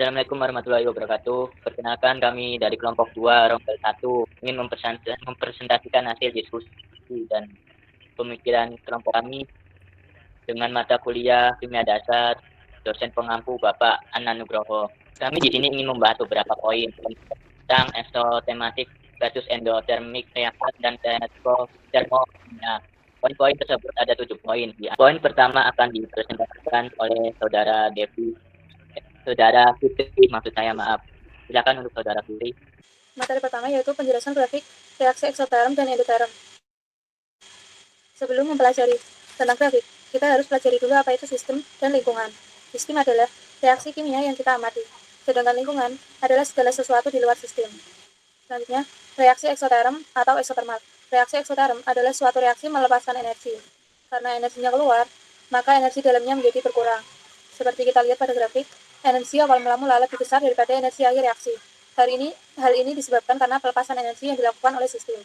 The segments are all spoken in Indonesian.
Assalamualaikum warahmatullahi wabarakatuh. Perkenalkan kami dari kelompok 2 Rombel 1 ingin mempresentasikan hasil diskusi dan pemikiran kelompok kami dengan mata kuliah kimia dasar dosen pengampu Bapak Anan Nugroho. Kami di sini ingin membahas beberapa poin tentang eksotematik versus endotermik reaktor dan termokimia. Poin-poin tersebut ada 7 poin. Poin pertama akan dipresentasikan oleh Saudara Fitri, maksud saya, maaf. Silakan untuk Saudara Fitri. Materi pertama yaitu penjelasan grafik reaksi eksoterm dan endoterm. Sebelum mempelajari tentang grafik, kita harus pelajari dulu apa itu sistem dan lingkungan. Sistem adalah reaksi kimia yang kita amati, sedangkan lingkungan adalah segala sesuatu di luar sistem. Selanjutnya, reaksi eksoterm atau eksotermal. Reaksi eksoterm adalah suatu reaksi melepaskan energi. Karena energinya keluar, maka energi dalamnya menjadi berkurang. Seperti kita lihat pada grafik, energi awal mula lebih besar daripada energi akhir reaksi. Hal ini disebabkan karena pelepasan energi yang dilakukan oleh sistem.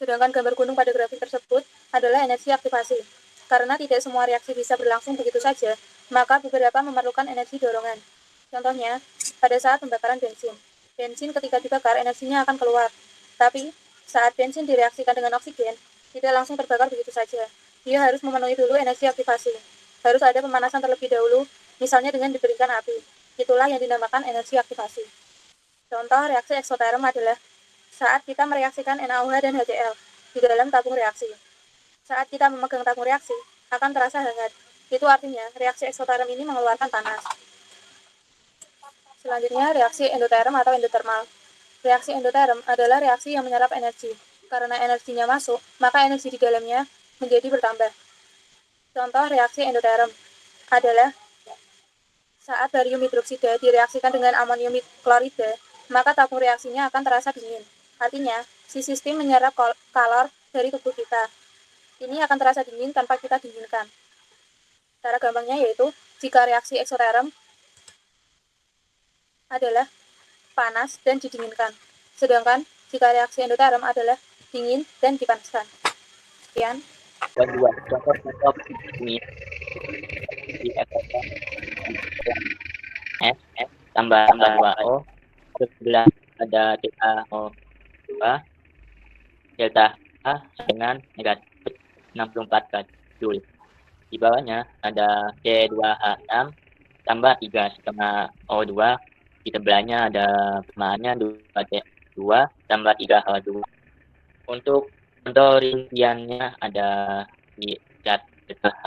Sedangkan gambar gunung pada grafik tersebut adalah energi aktivasi. Karena tidak semua reaksi bisa berlangsung begitu saja, maka beberapa memerlukan energi dorongan. Contohnya, pada saat pembakaran bensin. Bensin ketika dibakar energinya akan keluar. Tapi, saat bensin direaksikan dengan oksigen, tidak langsung terbakar begitu saja. Dia harus memenuhi dulu energi aktivasi. Harus ada pemanasan terlebih dahulu, misalnya dengan diberikan api. Itulah yang dinamakan energi aktivasi. Contoh reaksi eksoterm adalah saat kita mereaksikan NaOH dan HCl di dalam tabung reaksi. Saat kita memegang tabung reaksi, akan terasa hangat. Itu artinya reaksi eksoterm ini mengeluarkan panas. Selanjutnya, reaksi endoterm atau endotermal. Reaksi endoterm adalah reaksi yang menyerap energi. Karena energinya masuk, maka energi di dalamnya menjadi bertambah. Contoh reaksi endoterm adalah saat barium hidroksida direaksikan dengan amonium klorida, maka tabung reaksinya akan terasa dingin. Artinya, si sistem menyerap kalor dari tubuh kita. Ini akan terasa dingin tanpa kita dinginkan. Cara gampangnya yaitu, jika reaksi eksoterm adalah panas dan didinginkan. Sedangkan, jika reaksi endoterm adalah dingin dan dipanaskan. Sekian. Poin 2. Contoh kimia di S tambah 2O, sebelah ada CaO2, delta A dengan negatif 64 Joule. Di bawahnya ada C2H6 tambah 3,5 O2. Di sebelahnya ada persamaan 2C2 tambah 3H2. Untuk contoh rinciannya ada di cat H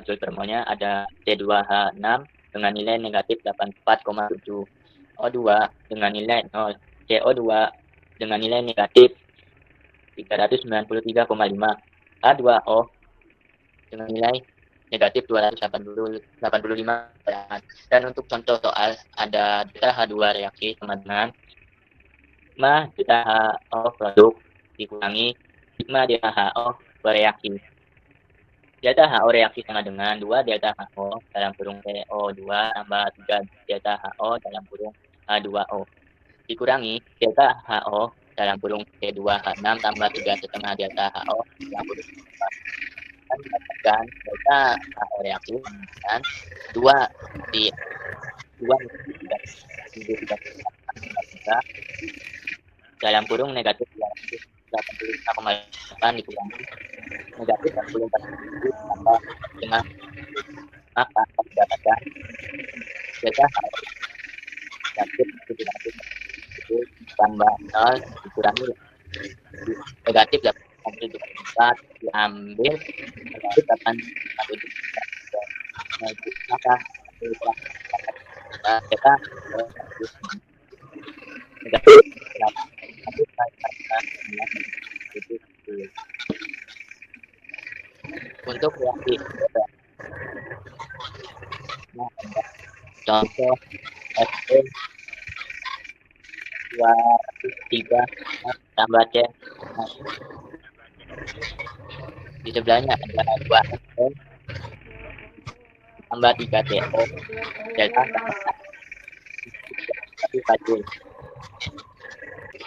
Joule per molnya ada C2H6 dengan nilai negatif 84,7, O2 dengan nilai 0, CO2 dengan nilai negatif 393,5, H2O dengan nilai negatif 285. Dan untuk contoh soal ada delta H2 reaksi, teman-teman. Sigma delta HO produk dikurangi sigma delta HO bereaksi. Delta HO reaksi sama dengan 2 delta HO dalam kurung CO2 tambah 3 delta HO dalam kurung H2O. Dikurangi delta HO dalam kurung C2H6 tambah 3,5 delta HO dalam kurung dan mendapatkan delta HO reaksi dengan 2 di 3 dalam kurung negatif 285,8 dikurangi negatif 44 tambah dengan, maka mendapatkan delta HO negatif 700 tambah 0 dikurangi negatif 84 diambil negatif 8, maka kita negatif 8 untuk reaksi. Nah, contoh Fe 203 tambah C. Nah, di sebelahnya ada 2 Fe tambah 3 CO delta satu kacul.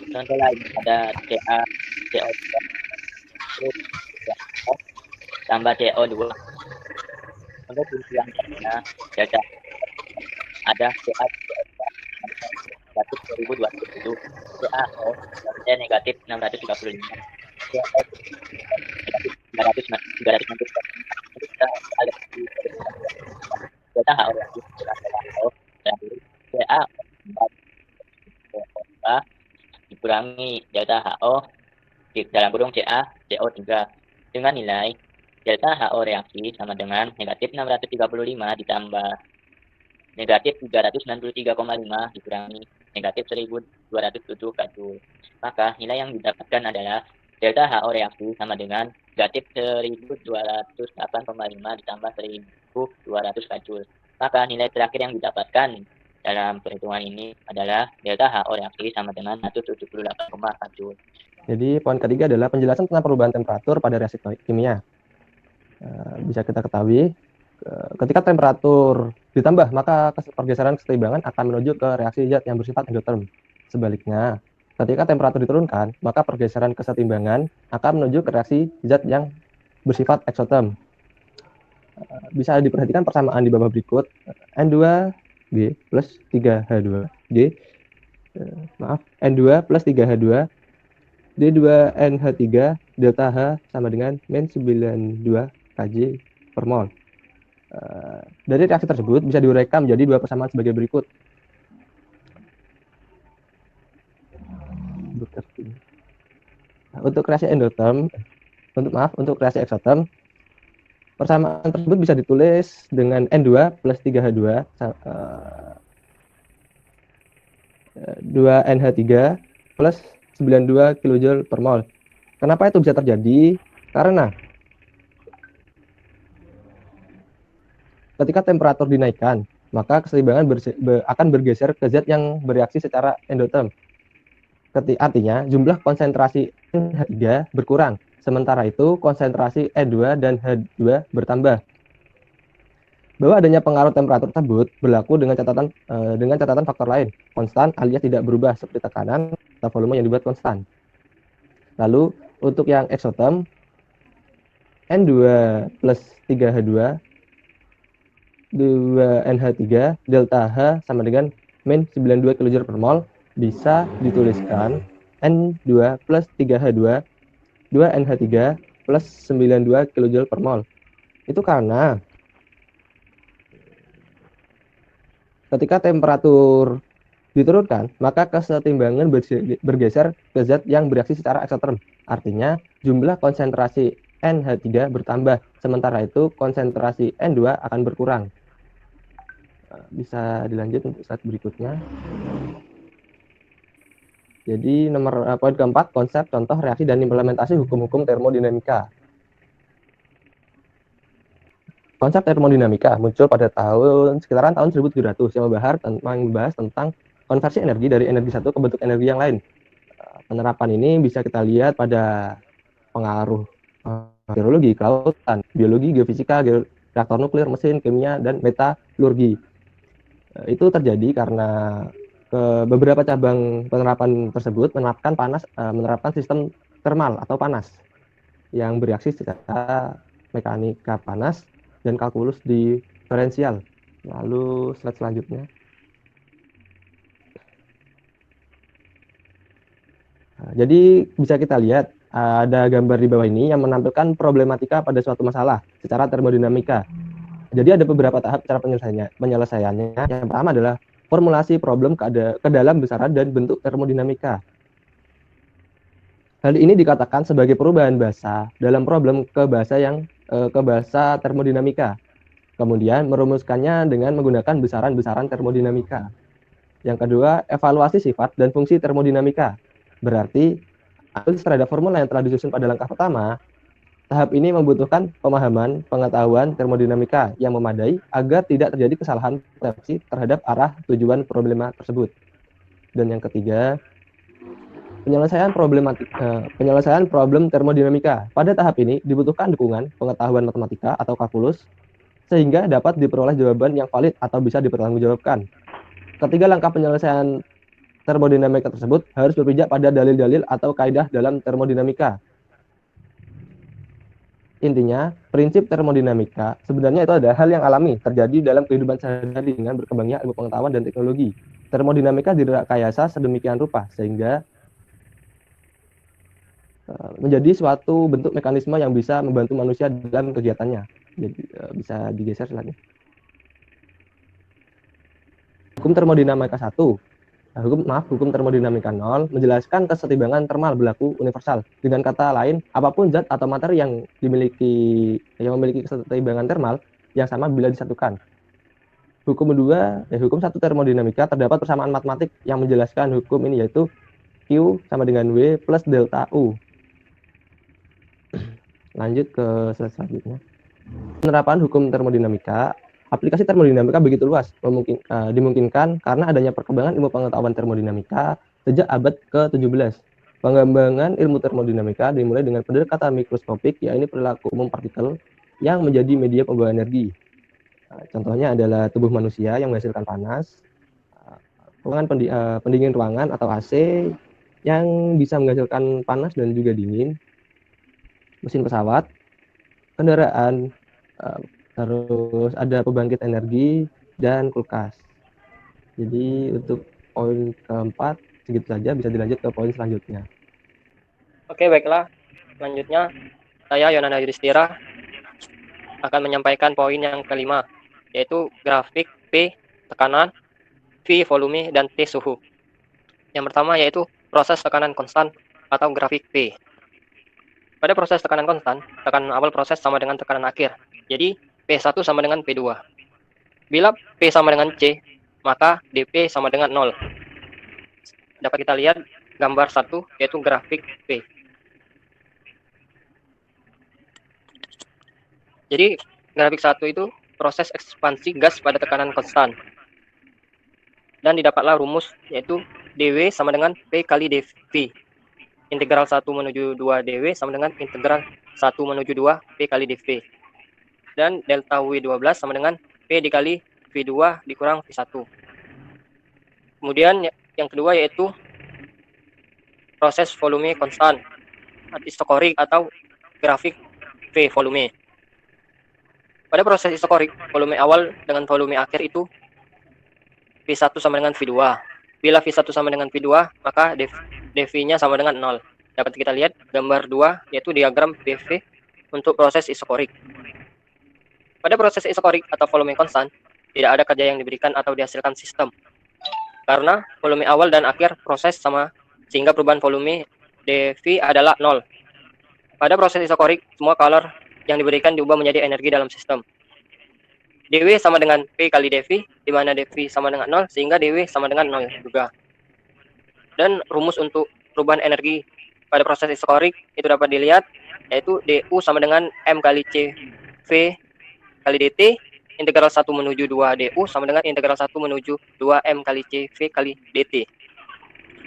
Contoh lain ada CO2 tambah CO2. Untuk yang lainnya delta ada CH2 negatif 1207, CaO negatif 635, CaO negatif 360. Jadi kita ada di delta HO reaktif dengan delta HO terakhir CA dikurangi delta HO dalam kurung CA CO3 dengan nilai delta HO reaksi sama dengan negatif 635 ditambah negatif 363,5 dikurangi negatif 1207 joule. Maka nilai yang didapatkan adalah delta HO reaksi sama dengan negatif 1208,5 ditambah 1200 joule. Maka nilai terakhir yang didapatkan dalam perhitungan ini adalah delta HO reaksi sama dengan 178,4 joule. Jadi poin ketiga adalah penjelasan tentang perubahan temperatur pada reaksi kimia. Bisa kita ketahui, ketika temperatur ditambah, maka pergeseran kesetimbangan akan menuju ke reaksi zat yang bersifat endotherm. Sebaliknya, ketika temperatur diturunkan, maka pergeseran kesetimbangan akan menuju ke reaksi zat yang bersifat exotherm. Bisa diperhatikan persamaan di bawah berikut. N2G plus 3H2G, N2 plus 3H2 D2NH3 delta H sama dengan min 92 kJ per mol. Dari reaksi tersebut bisa diuraikan menjadi dua persamaan sebagai berikut. Untuk reaksi endotherm, untuk reaksi exotherm, persamaan tersebut bisa ditulis dengan N2 plus 3H2 2NH3 plus 92 kJ per mol. Kenapa itu bisa terjadi? Karena ketika temperatur dinaikkan, maka keseimbangan akan bergeser ke zat yang bereaksi secara endotherm. Artinya, jumlah konsentrasi NH3 berkurang. Sementara itu, konsentrasi N2 dan H2 bertambah. Bahwa adanya pengaruh temperatur tersebut berlaku dengan catatan faktor lain, konstan alias tidak berubah seperti tekanan atau volume yang dibuat konstan. Lalu untuk yang exotherm, N2 plus 3H2 2NH3 delta H sama dengan min 92 kJ per mol, bisa dituliskan N2 plus 3H2 2NH3 plus 92 kJ per mol. Itu karena ketika temperatur diturunkan, maka kesetimbangan bergeser ke zat yang bereaksi secara exotherm. Artinya, jumlah konsentrasi NH3 bertambah, sementara itu konsentrasi N2 akan berkurang. Bisa dilanjut untuk slide berikutnya. Jadi poin keempat, konsep, contoh, reaksi, dan implementasi hukum-hukum termodinamika. Konsep termodinamika muncul pada sekitaran tahun 1700 yang membahas tentang konversi energi dari energi satu ke bentuk energi yang lain. Penerapan ini bisa kita lihat pada pengaruh meteorologi, kelautan, biologi, geofisika, reaktor nuklir, mesin, kimia, dan metalurgi. Itu terjadi karena beberapa cabang penerapan tersebut menerapkan sistem termal atau panas yang bereaksi secara mekanika panas dan kalkulus diferensial. Lalu slide selanjutnya. Jadi bisa kita lihat ada gambar di bawah ini yang menampilkan problematika pada suatu masalah secara termodinamika. Jadi ada beberapa tahap cara penyelesaiannya. Yang pertama adalah formulasi problem ke dalam besaran dan bentuk termodinamika. Hal ini dikatakan sebagai perubahan bahasa dalam problem ke bahasa termodinamika. Kemudian merumuskannya dengan menggunakan besaran-besaran termodinamika. Yang kedua, evaluasi sifat dan fungsi termodinamika. Berarti, terhadap formula yang telah disusun pada langkah pertama, tahap ini membutuhkan pemahaman pengetahuan termodinamika yang memadai agar tidak terjadi kesalahan persepsi terhadap arah tujuan problema tersebut. Dan yang ketiga, penyelesaian problem termodinamika. Pada tahap ini dibutuhkan dukungan pengetahuan matematika atau kalkulus sehingga dapat diperoleh jawaban yang valid atau bisa dipertanggungjawabkan. Ketiga langkah penyelesaian termodinamika tersebut harus berpijak pada dalil-dalil atau kaidah dalam termodinamika. Intinya, prinsip termodinamika sebenarnya itu adalah hal yang alami terjadi dalam kehidupan sehari-hari dengan berkembangnya ilmu pengetahuan dan teknologi. Termodinamika direkayasa sedemikian rupa sehingga menjadi suatu bentuk mekanisme yang bisa membantu manusia dalam kegiatannya. Jadi bisa digeser lagi. Hukum termodinamika 1. Hukum termodinamika 0 menjelaskan kesetimbangan termal berlaku universal. Dengan kata lain, apapun zat atau materi yang memiliki kesetimbangan termal yang sama bila disatukan. Hukum 1 termodinamika terdapat persamaan matematik yang menjelaskan hukum ini, yaitu Q sama dengan W plus delta U. Lanjut ke slide selanjutnya. Penerapan hukum termodinamika. Aplikasi termodinamika begitu luas, dimungkinkan karena adanya perkembangan ilmu pengetahuan termodinamika sejak abad ke-17. Pengembangan ilmu termodinamika dimulai dengan pendekatan mikroskopik, yaitu perilaku umum partikel yang menjadi media pembawa energi. Contohnya adalah tubuh manusia yang menghasilkan panas, ruangan pendingin ruangan atau AC yang bisa menghasilkan panas dan juga dingin, mesin pesawat, kendaraan, terus ada pembangkit energi dan kulkas. Jadi untuk poin keempat segitu saja, bisa dilanjut ke poin selanjutnya. Oke, baiklah. Selanjutnya saya Yonanda Yudhistira akan menyampaikan poin yang kelima, yaitu grafik P tekanan, V volume, dan T suhu. Yang pertama yaitu proses tekanan konstan atau grafik P. Pada proses tekanan konstan, tekanan awal proses sama dengan tekanan akhir. Jadi P1 sama dengan P2. Bila P sama dengan C, maka dP sama dengan 0. Dapat kita lihat gambar 1, yaitu grafik P. Jadi grafik 1 itu proses ekspansi gas pada tekanan konstan. Dan didapatlah rumus, yaitu dW sama dengan P kali dV. Integral 1 menuju 2 dW sama dengan integral 1 menuju 2 P kali dV. Dan delta W12 sama dengan P dikali V2 dikurang V1. Kemudian yang kedua yaitu proses volume konstan, isokorik atau grafik V volume. Pada proses isokorik, volume awal dengan volume akhir itu V1 sama dengan V2. Bila V1 sama dengan V2, maka dV-nya sama dengan 0. Dapat kita lihat gambar 2, yaitu diagram dV untuk proses isokorik. Pada proses isokorik atau volume konstan, tidak ada kerja yang diberikan atau dihasilkan sistem. Karena volume awal dan akhir proses sama, sehingga perubahan volume dV adalah 0. Pada proses isokorik, semua kalor yang diberikan diubah menjadi energi dalam sistem. dW sama dengan P kali dV, di mana dV sama dengan 0, sehingga dW sama dengan 0 juga. Dan rumus untuk perubahan energi pada proses isokorik itu dapat dilihat, yaitu DU sama dengan M kali C V kali dt, integral 1 menuju 2 du sama dengan integral 1 menuju 2 m kali c v kali dt.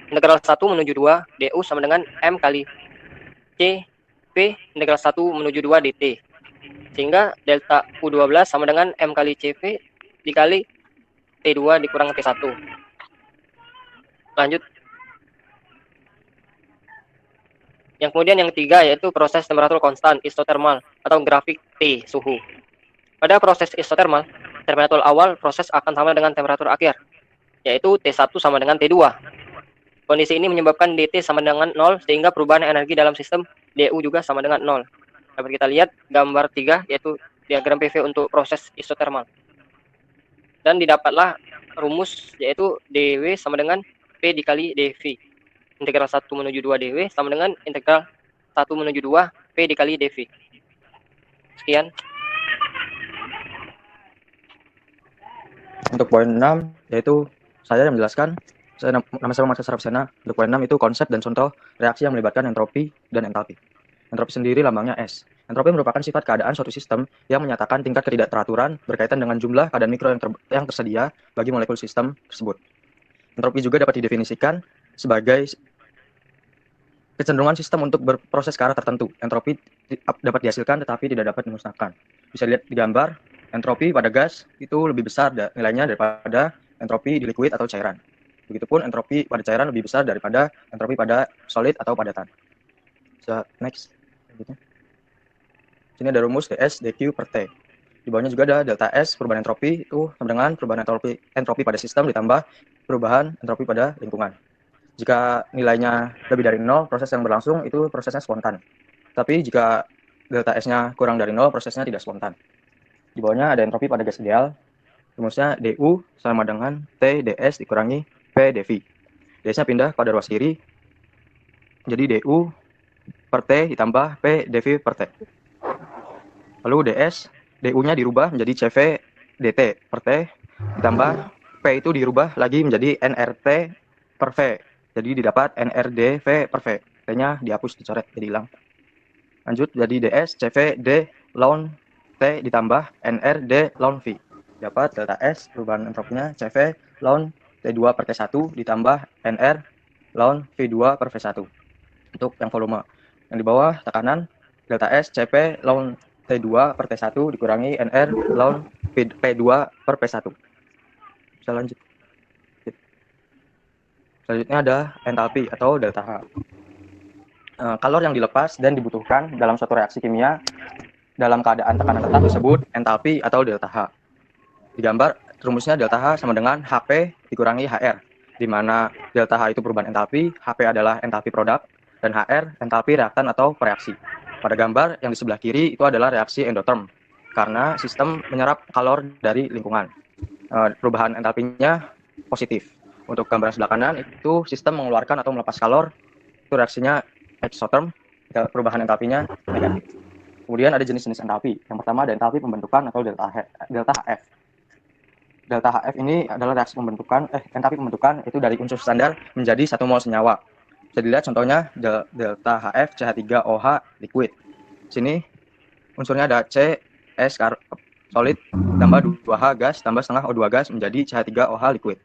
Integral 1 menuju 2 du sama dengan m kali c v integral 1 menuju 2 dt. Sehingga delta U12 sama dengan m kali c v dikali T2 dikurang T1. Lanjut. Yang kemudian yang ketiga yaitu proses temperatur konstan isotermal atau grafik T suhu. Pada proses isotermal, temperatur awal proses akan sama dengan temperatur akhir, yaitu T1 sama dengan T2. Kondisi ini menyebabkan dt sama dengan 0, sehingga perubahan energi dalam sistem du juga sama dengan 0. Dapat kita lihat gambar 3, yaitu diagram PV untuk proses isotermal. Dan didapatlah rumus, yaitu dW sama dengan P dikali dV. Integral 1 menuju 2 dW sama dengan integral 1 menuju 2 P dikali dV. Sekian. Untuk poin 6, yaitu saya yang menjelaskan. Nama saya Muhammad Sarafsena. Untuk poin 6 itu konsep dan contoh reaksi yang melibatkan entropi dan entalpi. Entropi sendiri lambangnya S. Entropi merupakan sifat keadaan suatu sistem yang menyatakan tingkat ketidakteraturan berkaitan dengan jumlah keadaan mikro yang tersedia bagi molekul sistem tersebut. Entropi juga dapat didefinisikan sebagai kecenderungan sistem untuk berproses ke arah tertentu. Entropi dapat dihasilkan tetapi tidak dapat dimusnahkan. Bisa dilihat di gambar, entropi pada gas itu lebih besar nilainya daripada entropi di liquid atau cairan. Begitupun entropi pada cairan lebih besar daripada entropi pada solid atau padatan. So, next. Sini ada rumus ds dq per t. Di bawahnya juga ada delta S, perubahan entropi itu sama dengan perubahan entropi pada sistem ditambah perubahan entropi pada lingkungan. Jika nilainya lebih dari 0, proses yang berlangsung itu prosesnya spontan. Tapi jika delta S-nya kurang dari 0, prosesnya tidak spontan. Di bawahnya ada entropi pada gas ideal. Rumusnya DU sama dengan T ds dikurangi P dV. ds-nya pindah pada ruas kiri. Jadi DU per T ditambah P dV per T. Lalu DU-nya dirubah menjadi CV dt per T ditambah P itu dirubah lagi menjadi NRT per V. Jadi didapat NRDV per V. T-nya dihapus, dicoret, jadi hilang. Lanjut, jadi DS CV D ln T ditambah NRD ln V. Dapat delta S, perubahan entropinya CV ln T2 per T1 ditambah NR ln V2 per V1. Untuk yang volume. Yang di bawah tekanan, delta S CP ln T2 per T1 dikurangi NR ln P2 per P1. Bisa lanjut. Selanjutnya ada entalpi atau delta H. Kalor yang dilepas dan dibutuhkan dalam suatu reaksi kimia dalam keadaan tekanan tetap disebut entalpi atau delta H. Digambar rumusnya delta H sama dengan HP dikurangi HR, di mana delta H itu perubahan entalpi, HP adalah entalpi produk, dan HR entalpi reaktan atau reaksi. Pada gambar yang di sebelah kiri itu adalah reaksi endoterm, karena sistem menyerap kalor dari lingkungan. Perubahan entalpinya positif. Untuk gambar sebelah kanan itu sistem mengeluarkan atau melepas kalor, itu reaksinya exotherm, perubahan entalpinya negatif. Kemudian ada jenis-jenis entalpi. Yang pertama ada entalpi pembentukan atau delta HF. Delta HF ini adalah reaksi pembentukan, entalpi pembentukan itu dari unsur standar menjadi 1 mol senyawa. Bisa dilihat contohnya delta HF CH3OH liquid. Sini unsurnya ada C, S solid, tambah 2H gas, tambah setengah O2 gas menjadi CH3OH liquid.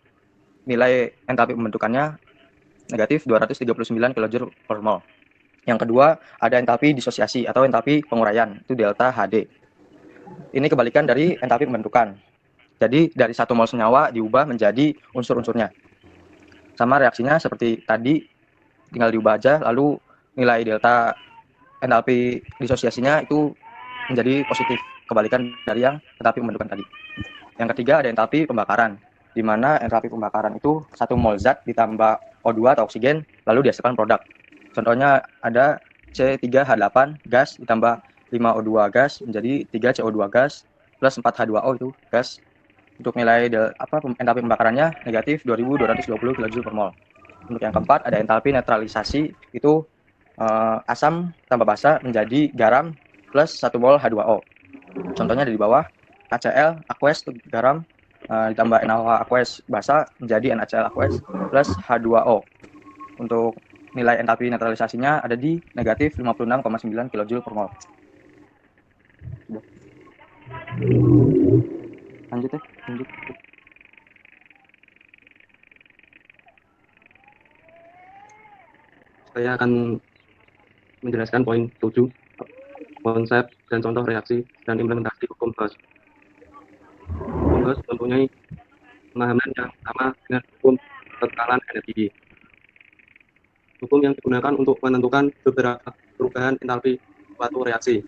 Nilai entalpi pembentukannya negatif 239 kJ per mol. Yang kedua, ada entalpi disosiasi atau entalpi penguraian, itu delta HD. Ini kebalikan dari entalpi pembentukan. Jadi dari 1 mol senyawa diubah menjadi unsur-unsurnya. Sama reaksinya seperti tadi, tinggal diubah aja, lalu nilai delta entalpi disosiasinya itu menjadi positif, kebalikan dari yang entalpi pembentukan tadi. Yang ketiga ada entalpi pembakaran, di mana entalpi pembakaran itu 1 mol zat ditambah O2 atau oksigen, lalu dihasilkan produk. Contohnya ada C3H8 gas ditambah 5O2 gas menjadi 3CO2 gas plus 4H2O itu gas. Untuk nilai entalpi pembakarannya negatif 2220 kJ per mol. Untuk yang keempat ada entalpi netralisasi, itu asam tambah basa menjadi garam plus 1 mol H2O. Contohnya ada di bawah, HCl aqueous garam ditambah NaOH aqueous basa menjadi NaCl aqueous plus H2O. Untuk nilai entalpi netralisasinya ada di negatif 56,9 kJ per mol. Lanjut ya, lanjut. Saya akan menjelaskan poin 7, konsep dan contoh reaksi dan implementasi hukum Gauss. Hukum Gauss mempunyai pemahaman yang sama dengan hukum kekekalan energi. Hukum yang digunakan untuk menentukan beberapa perubahan entalpi suatu reaksi.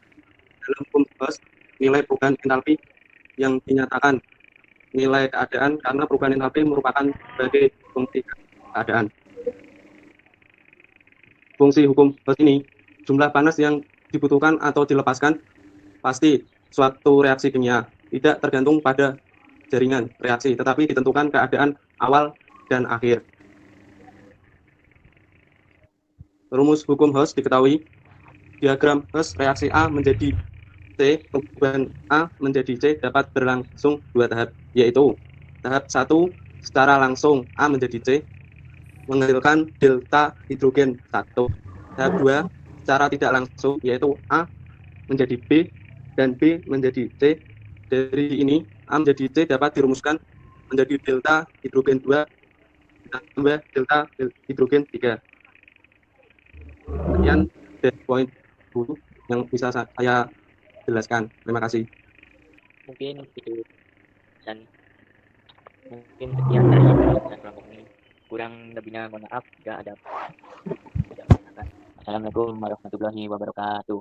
Dalam hukum Gauss, nilai perubahan entalpi yang dinyatakan nilai keadaan karena perubahan entalpi merupakan sebagai fungsi keadaan. Fungsi hukum Gauss ini, jumlah panas yang dibutuhkan atau dilepaskan pasti suatu reaksi kimia, tidak tergantung pada jaringan reaksi, tetapi ditentukan keadaan awal dan akhir. Rumus hukum Gauss diketahui, diagram Gauss reaksi A menjadi C, perubahan A menjadi C dapat berlangsung 2 tahap, yaitu tahap 1 secara langsung A menjadi C menghasilkan delta hidrogen 1. Tahap 2 secara tidak langsung, yaitu A menjadi B dan B menjadi C. Dari ini A menjadi C dapat dirumuskan menjadi delta hidrogen 2 ditambah delta hidrogen 3. Sekian dari poin dulu yang bisa saya jelaskan. Terima kasih. Mungkin itu, dan mungkin sekian dari penjelasan kelompok ini. Kurang lebihnya mohon maaf jika ada. Assalamualaikum warahmatullahi wabarakatuh.